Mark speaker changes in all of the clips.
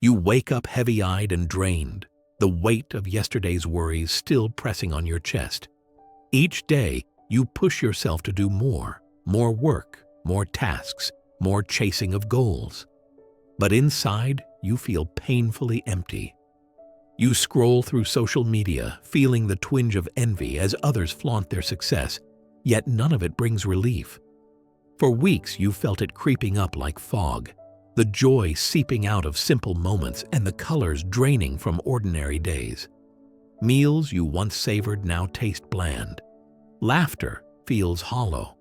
Speaker 1: You wake up heavy-eyed and drained, the weight of yesterday's worries still pressing on your chest. Each day, you push yourself to do more work, more tasks, more chasing of goals. But inside, you feel painfully empty. You scroll through social media, feeling the twinge of envy as others flaunt their success, yet none of it brings relief. For weeks, you felt it creeping up like fog, the joy seeping out of simple moments and the colors draining from ordinary days. Meals you once savored now taste bland. Laughter feels hollow.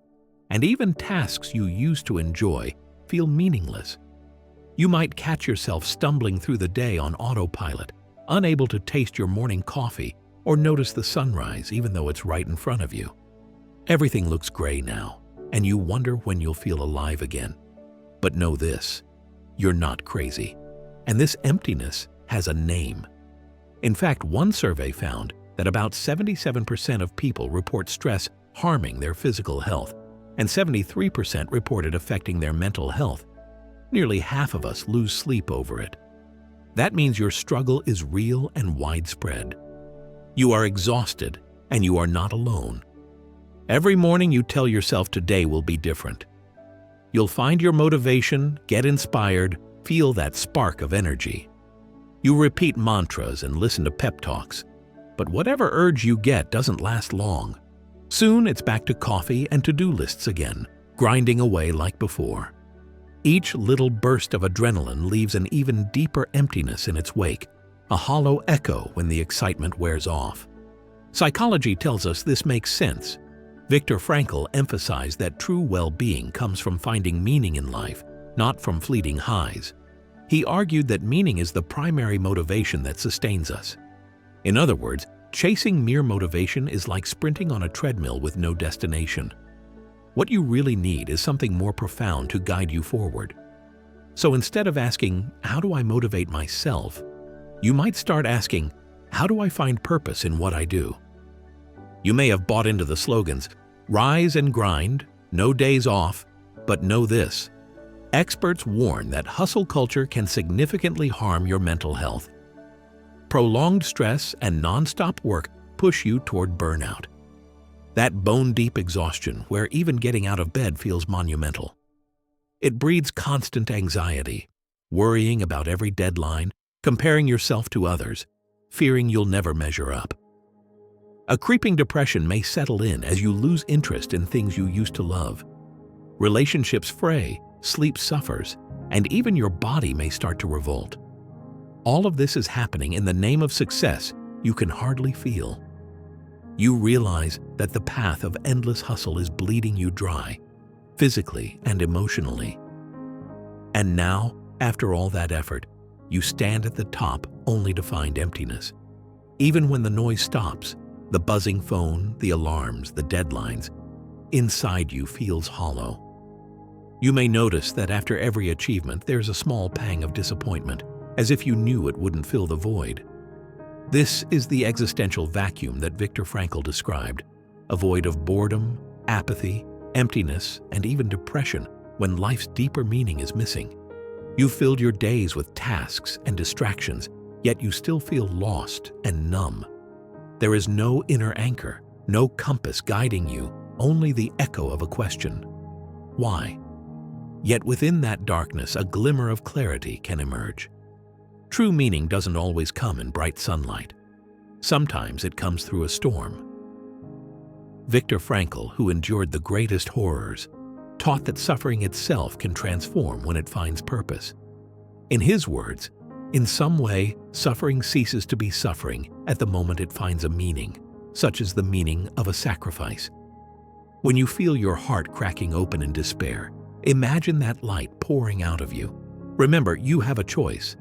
Speaker 1: And even tasks you used to enjoy feel meaningless. You might catch yourself stumbling through the day on autopilot, unable to taste your morning coffee or notice the sunrise even though it's right in front of you. Everything looks gray now, and you wonder when you'll feel alive again. But know this, you're not crazy. And this emptiness has a name. In fact, one survey found that about 77% of people report stress harming their physical health, and 73% reported affecting their mental health. Nearly half of us lose sleep over it. That means your struggle is real and widespread. You are exhausted, and you are not alone. Every morning you tell yourself today will be different. You'll find your motivation, get inspired, feel that spark of energy. You repeat mantras and listen to pep talks, but whatever urge you get doesn't last long. Soon it's back to coffee and to-do lists again, grinding away like before. Each little burst of adrenaline leaves an even deeper emptiness in its wake, a hollow echo when the excitement wears off. Psychology tells us this makes sense. Viktor Frankl emphasized that true well-being comes from finding meaning in life, not from fleeting highs. He argued that meaning is the primary motivation that sustains us. In other words, chasing mere motivation is like sprinting on a treadmill with no destination. What you really need is something more profound to guide you forward. So instead of asking, "How do I motivate myself?" you might start asking, "How do I find purpose in what I do?" You may have bought into the slogans, "Rise and grind, no days off," but know this. Experts warn that hustle culture can significantly harm your mental health. Prolonged stress and non-stop work push you toward burnout. That bone-deep exhaustion where even getting out of bed feels monumental. It breeds constant anxiety, worrying about every deadline, comparing yourself to others, fearing you'll never measure up. A creeping depression may settle in as you lose interest in things you used to love. Relationships fray, sleep suffers, and even your body may start to revolt. All of this is happening in the name of success you can hardly feel. You realize that the path of endless hustle is bleeding you dry, physically and emotionally. And now, after all that effort, you stand at the top only to find emptiness. Even when the noise stops, the buzzing phone, the alarms, the deadlines, inside you feels hollow. You may notice that after every achievement, there's a small pang of disappointment, as if you knew it wouldn't fill the void. This is the existential vacuum that Viktor Frankl described, a void of boredom, apathy, emptiness, and even depression when life's deeper meaning is missing. You've filled your days with tasks and distractions, yet you still feel lost and numb. There is no inner anchor, no compass guiding you, only the echo of a question. Why? Yet within that darkness, a glimmer of clarity can emerge. True meaning doesn't always come in bright sunlight. Sometimes it comes through a storm. Viktor Frankl, who endured the greatest horrors, taught that suffering itself can transform when it finds purpose. In his words, in some way, suffering ceases to be suffering at the moment it finds a meaning, such as the meaning of a sacrifice. When you feel your heart cracking open in despair, imagine that light pouring out of you. Remember, you have a choice.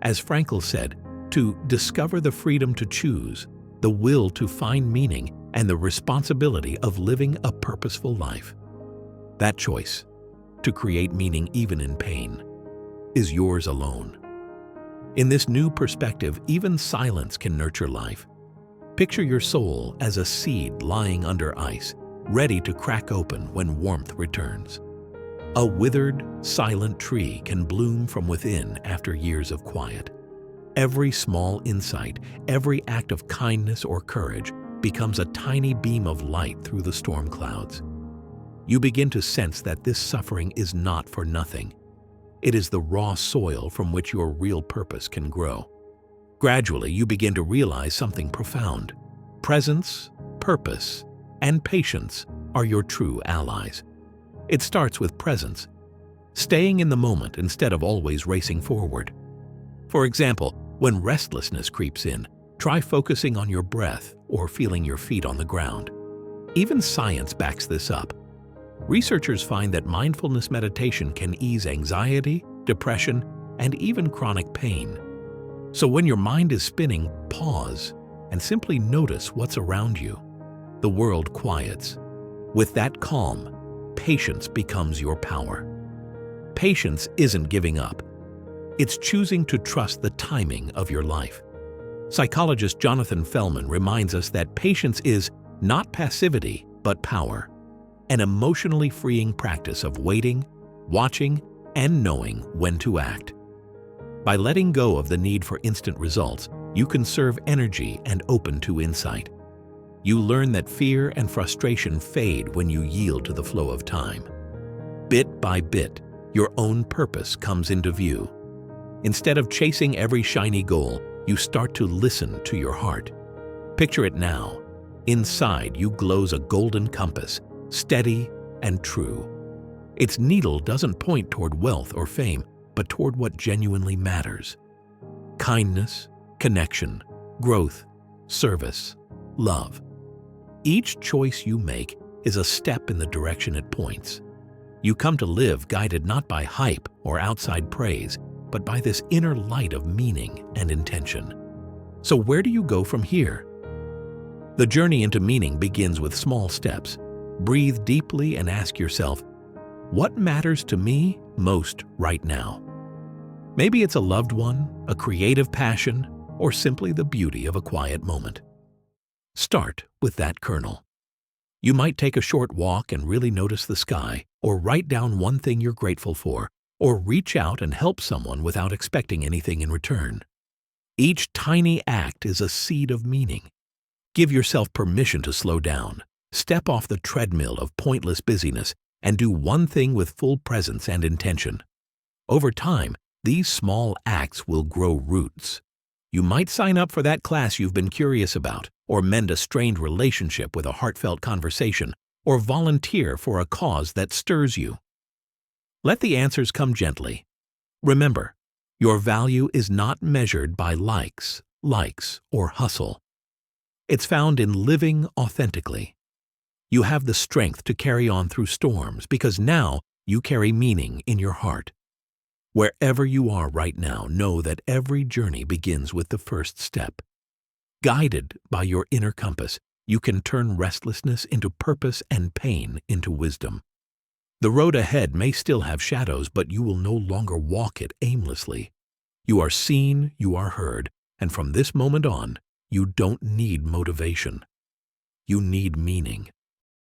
Speaker 1: As Frankl said, to discover the freedom to choose, the will to find meaning, and the responsibility of living a purposeful life. That choice, to create meaning even in pain, is yours alone. In this new perspective, even silence can nurture life. Picture your soul as a seed lying under ice, ready to crack open when warmth returns. A withered, silent tree can bloom from within after years of quiet. Every small insight, every act of kindness or courage becomes a tiny beam of light through the storm clouds. You begin to sense that this suffering is not for nothing. It is the raw soil from which your real purpose can grow. Gradually, you begin to realize something profound. Presence, purpose, and patience are your true allies. It starts with presence, staying in the moment instead of always racing forward. For example, when restlessness creeps in, try focusing on your breath or feeling your feet on the ground. Even science backs this up. Researchers find that mindfulness meditation can ease anxiety, depression, and even chronic pain. So when your mind is spinning, pause and simply notice what's around you. The world quiets. With that calm, patience becomes your power. Patience isn't giving up. It's choosing to trust the timing of your life. Psychologist Jonathan Fellman reminds us that patience is not passivity, but power, an emotionally freeing practice of waiting, watching, and knowing when to act. By letting go of the need for instant results, you conserve energy and open to insight. You learn that fear and frustration fade when you yield to the flow of time. Bit by bit, your own purpose comes into view. Instead of chasing every shiny goal, you start to listen to your heart. Picture it now. Inside you glows a golden compass, steady and true. Its needle doesn't point toward wealth or fame, but toward what genuinely matters. Kindness, connection, growth, service, love. Each choice you make is a step in the direction it points. You come to live guided not by hype or outside praise, but by this inner light of meaning and intention. So where do you go from here? The journey into meaning begins with small steps. Breathe deeply and ask yourself, what matters to me most right now? Maybe it's a loved one, a creative passion, or simply the beauty of a quiet moment. Start with that kernel. You might take a short walk and really notice the sky, or write down one thing you're grateful for, or reach out and help someone without expecting anything in return. Each tiny act is a seed of meaning. Give yourself permission to slow down, step off the treadmill of pointless busyness, and do one thing with full presence and intention. Over time, these small acts will grow roots. You might sign up for that class you've been curious about, or mend a strained relationship with a heartfelt conversation, or volunteer for a cause that stirs you. Let the answers come gently. Remember, your value is not measured by likes, or hustle. It's found in living authentically. You have the strength to carry on through storms because now you carry meaning in your heart. Wherever you are right now, know that every journey begins with the first step. Guided by your inner compass, you can turn restlessness into purpose and pain into wisdom. The road ahead may still have shadows, but you will no longer walk it aimlessly. You are seen, you are heard, and from this moment on, you don't need motivation. You need meaning.